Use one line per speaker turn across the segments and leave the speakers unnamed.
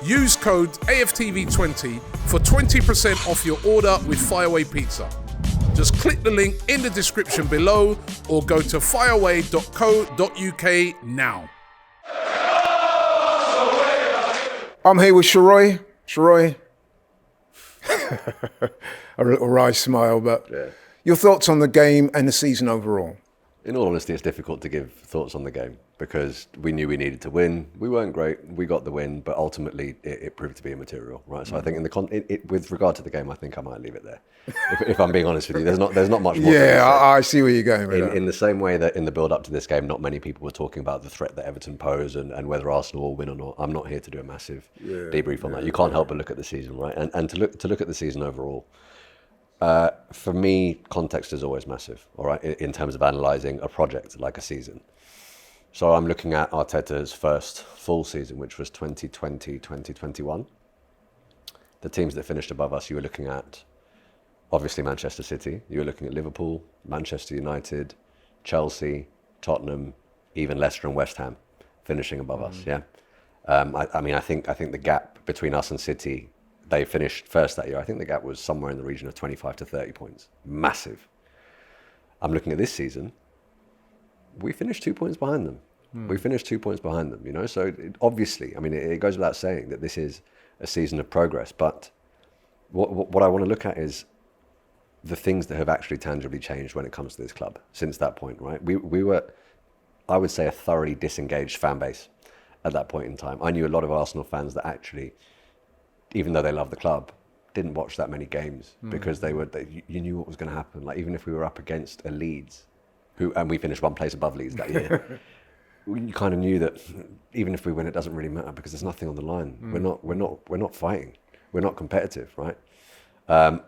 Use code AFTV20 for 20% off your order with Fireway Pizza. Just click the link in the description below or go to fireway.co.uk now.
I'm here with Sheroy. Sheroy. A little wry smile, but your thoughts on the game and the season overall?
In all honesty, it's difficult to give thoughts on the game because we knew we needed to win. We weren't great. We got the win, but ultimately it proved to be immaterial, right? So I think with regard to the game, I think I might leave it there. if I'm being honest with you, there's not much more.
Yeah, I see where you're going with that.
In the same way that in the build up to this game, not many people were talking about the threat that Everton pose and whether Arsenal will win or not. I'm not here to do a massive debrief on that. You can't help but look at the season, right? And to look at the season overall. For me, context is always massive, all right, in terms of analysing a project like a season. So I'm looking at Arteta's first full season, which was 2020-2021. The teams that finished above us, you were looking at, obviously, Manchester City. You were looking at Liverpool, Manchester United, Chelsea, Tottenham, even Leicester and West Ham finishing above us, yeah. I think the gap between us and City, they finished first that year. I think the gap was somewhere in the region of 25 to 30 points. Massive. I'm looking at this season. We finished 2 points behind them. We finished 2 points behind them, you know? So obviously, it goes without saying that this is a season of progress. But what I want to look at is the things that have actually tangibly changed when it comes to this club since that point, right? We were, I would say, a thoroughly disengaged fan base at that point in time. I knew a lot of Arsenal fans that actually, even though they love the club, didn't watch that many games because you knew what was going to happen. Like even if we were up against a Leeds, and we finished one place above Leeds that year, you kind of knew that even if we win, it doesn't really matter because there's nothing on the line. We're not fighting. We're not competitive, right? A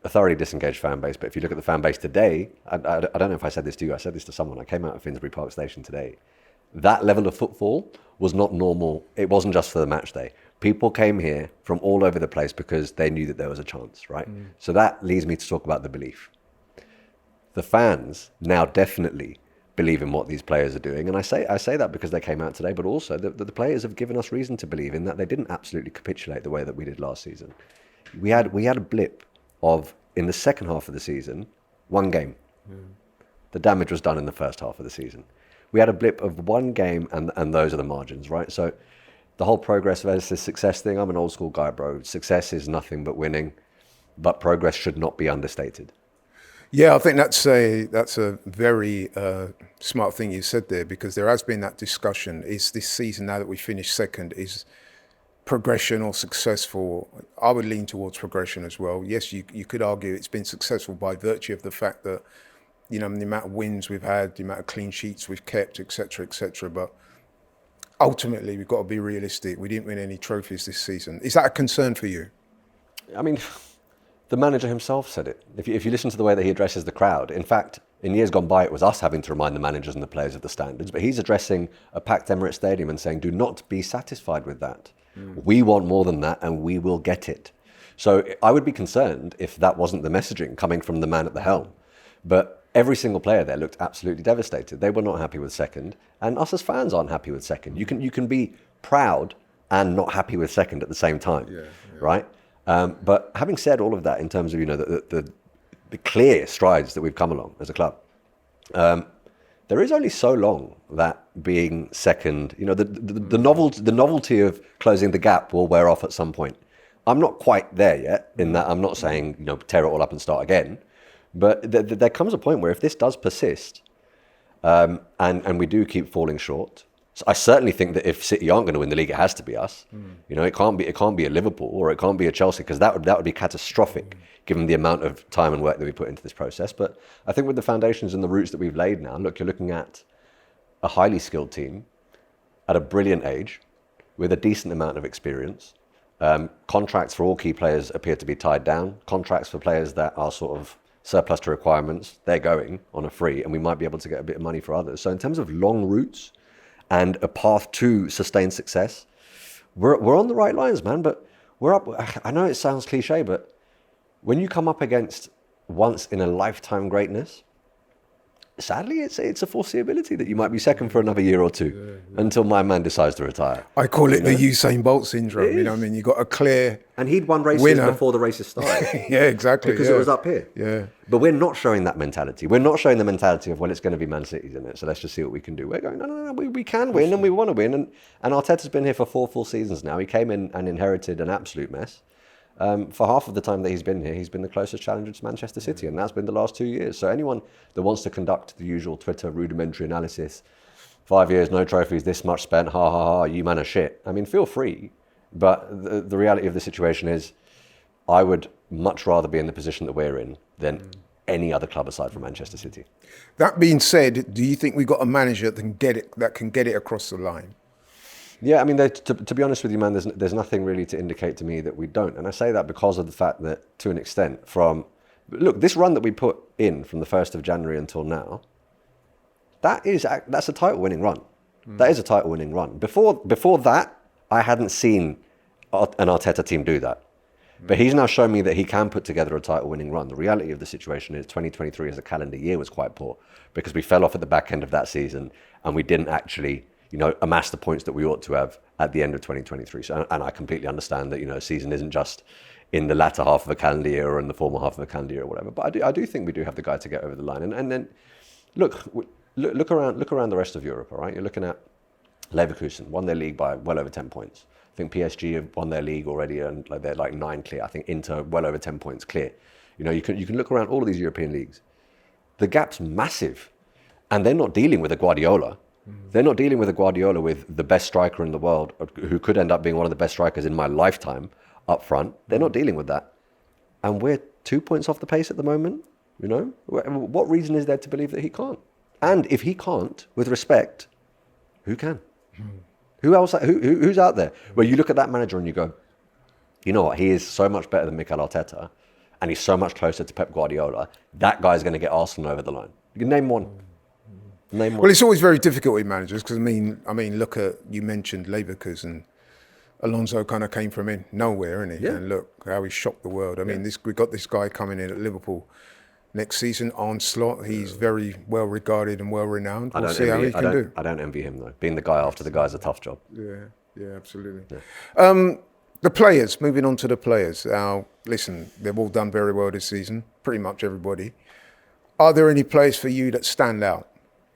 thoroughly disengaged fan base. But if you look at the fan base today, I don't know if I said this to you. I said this to someone. I came out of Finsbury Park Station today. That level of footfall was not normal. It wasn't just for the match day. People came here from all over the place because they knew that there was a chance, right? So that leads me to talk about the belief. The fans now definitely believe in what these players are doing. And I say that because they came out today, but also the players have given us reason to believe in that they didn't absolutely capitulate the way that we did last season. We had a blip of, in the second half of the season, one game. The damage was done in the first half of the season. We had a blip of one game and those are the margins, right? So the whole progress versus success thing, I'm an old school guy, bro. Success is nothing but winning, but progress should not be understated.
Yeah, I think that's a very smart thing you said there, because there has been that discussion. Is this season, now that we finished second, is progression or successful? I would lean towards progression as well. Yes, you could argue it's been successful by virtue of the fact that, you know, the amount of wins we've had, the amount of clean sheets we've kept, etc., etc. But ultimately, we've got to be realistic. We didn't win any trophies this season. Is that a concern for you?
I mean, the manager himself said it. If you listen to the way that he addresses the crowd, in fact, in years gone by, it was us having to remind the managers and the players of the standards, but he's addressing a packed Emirates Stadium and saying, do not be satisfied with that. We want more than that and we will get it. So I would be concerned if that wasn't the messaging coming from the man at the helm. But every single player there looked absolutely devastated. They were not happy with second, and us as fans aren't happy with second. You can be proud and not happy with second at the same time, right? But having said all of that, in terms of, you know, the clear strides that we've come along as a club, there is only so long that being second, you know, the novelty of closing the gap will wear off at some point. I'm not quite there yet, in that I'm not saying, you know, tear it all up and start again, but there comes a point where if this does persist, and we do keep falling short. So I certainly think that if City aren't going to win the league, it has to be us. You know, it can't be a Liverpool or it can't be a Chelsea, because that would be catastrophic given the amount of time and work that we put into this process. But I think with the foundations and the roots that we've laid now, look, you're looking at a highly skilled team at a brilliant age with a decent amount of experience. Contracts for all key players appear to be tied down. Contracts for players that are sort of surplus to requirements, they're going on a free, and we might be able to get a bit of money for others. So in terms of long routes and a path to sustained success, we're on the right lines, man. But we're up. I know it sounds cliche, but when you come up against once in a lifetime greatness, sadly, it's a foreseeability that you might be second for another year or two until my man decides to retire.
I call it the Usain Bolt syndrome. You know what I mean? You got a clear
And he'd won races
winner
before the races started.
Yeah, exactly.
Because it was up here.
Yeah.
But we're not showing that mentality. We're not showing the mentality of, well, it's going to be Man City's in it, so let's just see what we can do. We're going, no, we can win and we want to win. And Arteta's been here for 4 full seasons now. He came in and inherited an absolute mess. For half of the time that he's been here, he's been the closest challenger to Manchester City, and that's been the last 2 years. So anyone that wants to conduct the usual Twitter rudimentary analysis, 5 years, no trophies, this much spent, ha ha ha, you man are shit. I mean, feel free, but the reality of the situation is, I would much rather be in the position that we're in than any other club aside from Manchester City.
That being said, do you think we've got a manager that can get it across the line?
Yeah, I mean, to be honest with you, man, there's nothing really to indicate to me that we don't. And I say that because of the fact that, to an extent, look, this run that we put in from the 1st of January until now, that's a title-winning run. That is a title-winning run. Before that, I hadn't seen an Arteta team do that. But he's now shown me that he can put together a title-winning run. The reality of the situation is 2023 as a calendar year was quite poor because we fell off at the back end of that season and we didn't actually, amass the points that we ought to have at the end of 2023. So, and I completely understand that, a season isn't just in the latter half of a calendar year or in the former half of a calendar year or whatever. But I do think we do have the guy to get over the line. And then look around the rest of Europe, all right? You're looking at Leverkusen, won their league by well over 10 points. I think PSG have won their league already and they're like 9 clear. I think Inter well over 10 points clear. You can look around all of these European leagues. The gap's massive, and they're not dealing with a Guardiola. They're not dealing with a Guardiola with the best striker in the world, who could end up being one of the best strikers in my lifetime up front. They're not dealing with that, and we're 2 points off the pace at the moment. What reason is there to believe that he can't? And if he can't, with respect, who can? Who else? Who's out there? Where you look at that manager and you go, you know what? He is so much better than Mikel Arteta, and he's so much closer to Pep Guardiola. That guy's going to get Arsenal over the line. You can name one.
Well, it's always very difficult with managers because look at, you mentioned Leverkusen. Alonso kind of came from nowhere, innit?
Yeah.
And look how he shocked the world. We got this guy coming in at Liverpool next season, Arne Slot. He's very well regarded and well renowned. We'll see how he can do.
I don't envy him though. Being the guy after the guy is a tough job.
Yeah, absolutely. Yeah. The players, moving on to the players. Now, listen, they've all done very well this season, pretty much everybody. Are there any players for you that stand out?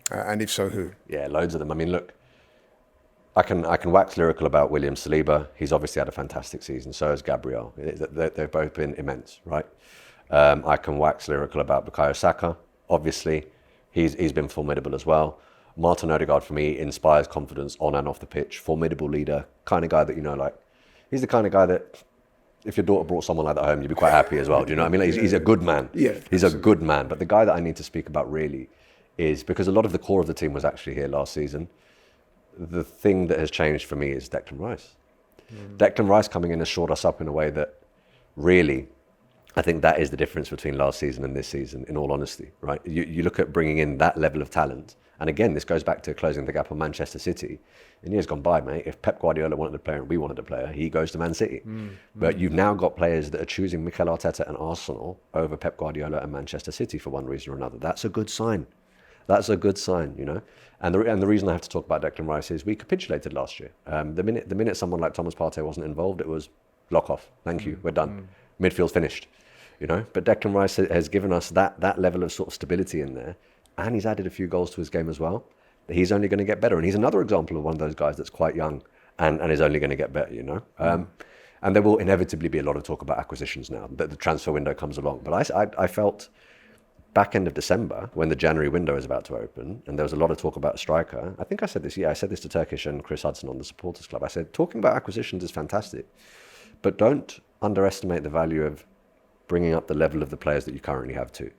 And if so, who?
Yeah, loads of them. I mean, look, I can wax lyrical about William Saliba. He's obviously had a fantastic season. So has Gabriel. They've both been immense, right? I can wax lyrical about Bukayo Saka. Obviously, he's been formidable as well. Martin Odegaard, for me, inspires confidence on and off the pitch. Formidable leader, kind of guy that, he's the kind of guy that if your daughter brought someone like that home, you'd be quite happy as well. Do you know what I mean? He's a good man.
Yeah,
he's a good man. But the guy that I need to speak about really is, because a lot of the core of the team was actually here last season, the thing that has changed for me is Declan Rice. Declan Rice coming in has shored us up in a way that really, I think that is the difference between last season and this season, in all honesty, right? You look at bringing in that level of talent, and again, this goes back to closing the gap on Manchester City. In years gone by, mate, if Pep Guardiola wanted a player and we wanted a player, he goes to Man City. But you've now got players that are choosing Mikel Arteta and Arsenal over Pep Guardiola and Manchester City for one reason or another. That's a good sign. That's a good sign, And the reason I have to talk about Declan Rice is we capitulated last year. The minute someone like Thomas Partey wasn't involved, it was lock off. Thank you, we're done. Midfield's finished, But Declan Rice has given us that level of sort of stability in there, and he's added a few goals to his game as well. He's only going to get better, and he's another example of one of those guys that's quite young and is only going to get better, And there will inevitably be a lot of talk about acquisitions now that the transfer window comes along. But I felt back end of December, when the January window is about to open, and there was a lot of talk about a striker. I think I said this, I said this to Turkish and Chris Hudson on the Supporters Club. I said, talking about acquisitions is fantastic, but don't underestimate the value of bringing up the level of the players that you currently have too.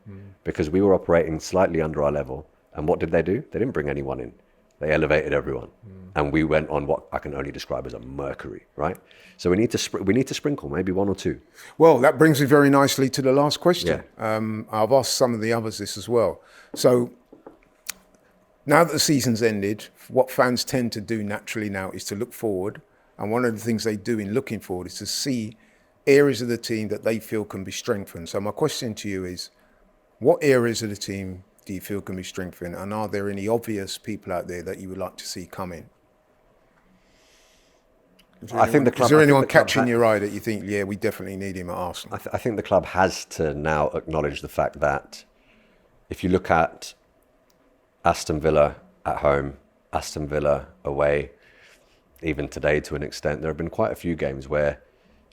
Because we were operating slightly under our level, and what did? They didn't bring anyone in. They elevated everyone, and we went on what I can only describe as a mercury, right? So we need to sprinkle maybe one or two.
Well, that brings me very nicely to the last question. Yeah. I've asked some of the others this as well. So now that the season's ended, what fans tend to do naturally now is to look forward, and one of the things they do in looking forward is to see areas of the team that they feel can be strengthened. So my question to you is, what areas of the team do you feel can be strengthened? And are there any obvious people out there that you would like to see come in? Is there anyone catching your eye that you think, yeah, we definitely need him at Arsenal?
I think the club has to now acknowledge the fact that if you look at Aston Villa at home, Aston Villa away, even today to an extent, there have been quite a few games where,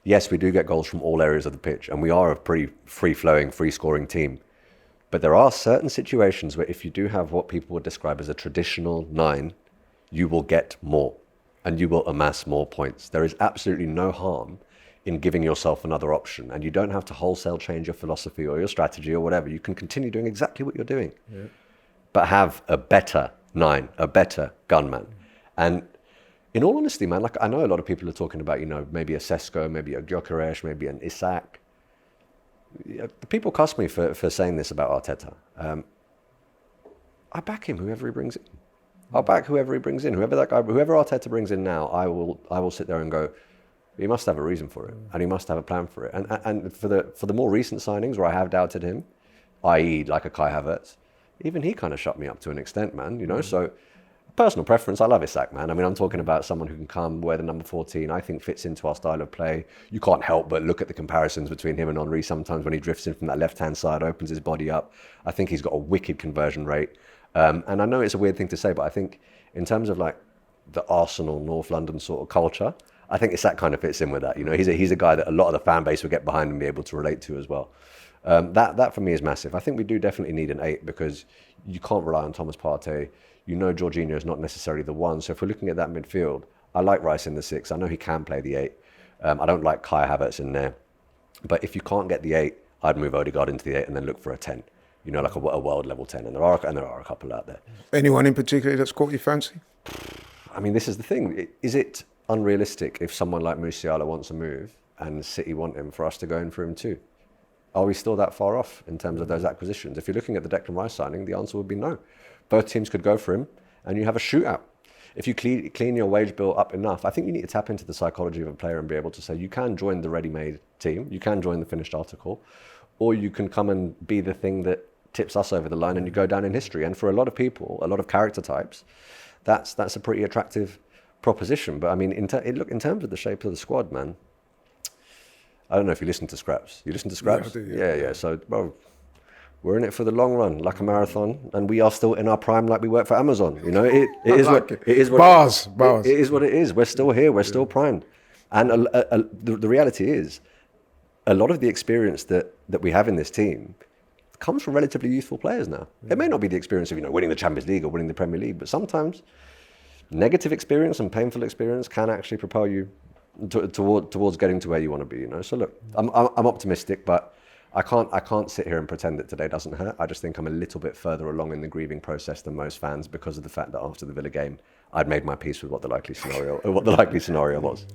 yes, we do get goals from all areas of the pitch, and we are a pretty free-flowing, free-scoring team. But there are certain situations where if you do have what people would describe as a traditional 9, you will get more. And you will amass more points. There is absolutely no harm in giving yourself another option. And you don't have to wholesale change your philosophy or your strategy or whatever. You can continue doing exactly what you're doing. Yeah. But have a better 9, a better gunman. And in all honesty, man, like I know a lot of people are talking about, maybe a Sesko, maybe a Gyökeres, maybe an Isak. People cuss me for saying this about Arteta. I back him, whoever he brings in. I'll back whoever he brings in, whoever Arteta brings in now. I will sit there and go, he must have a reason for it, and he must have a plan for it. And for the more recent signings where I have doubted him, i.e. like a Kai Havertz, even he kind of shut me up to an extent, man. So personal preference, I love Isak, man. I mean, I'm talking about someone who can come, wear the number 14. I think fits into our style of play. You can't help but look at the comparisons between him and Henry. Sometimes when he drifts in from that left-hand side, opens his body up. I think he's got a wicked conversion rate. And I know it's a weird thing to say, but I think in terms of like the Arsenal, North London sort of culture, I think Isak kind of fits in with that. He's a guy that a lot of the fan base will get behind and be able to relate to as well. That for me is massive. I think we do definitely need an 8 because you can't rely on Thomas Partey. Jorginho is not necessarily the one. So if we're looking at that midfield, I like Rice in the 6. I know he can play the 8. I don't like Kai Havertz in there. But if you can't get the 8, I'd move Odegaard into the 8 and then look for a 10. Like a world level 10, and there are a couple out there.
Anyone in particular that's caught your fancy?
I mean, this is the thing. Is it unrealistic if someone like Musiala wants a move and City want him for us to go in for him too? Are we still that far off in terms of those acquisitions? If you're looking at the Declan Rice signing, the answer would be no. Both teams could go for him, and you have a shootout. If you clean your wage bill up enough, I think you need to tap into the psychology of a player and be able to say you can join the ready-made team, you can join the finished article, or you can come and be the thing that tips us over the line and you go down in history. And for a lot of people, a lot of character types, that's a pretty attractive proposition. But I mean, in terms of the shape of the squad, man, I don't know if you listen to Scraps. You listen to Scraps?
Yeah, I do,
yeah. So, we're in it for the long run, like a marathon, and we are still in our prime, like we work for Amazon. It is what it is.
Bars.
It is what it is. We're still here. We're still primed. And the reality is, a lot of the experience that we have in this team comes from relatively youthful players now. It may not be the experience of winning the Champions League or winning the Premier League, but sometimes negative experience and painful experience can actually propel you towards getting to where you want to be. So look, I'm optimistic, but I can't sit here and pretend that today doesn't hurt. I just think I'm a little bit further along in the grieving process than most fans because of the fact that after the Villa game, I'd made my peace with what the likely scenario was.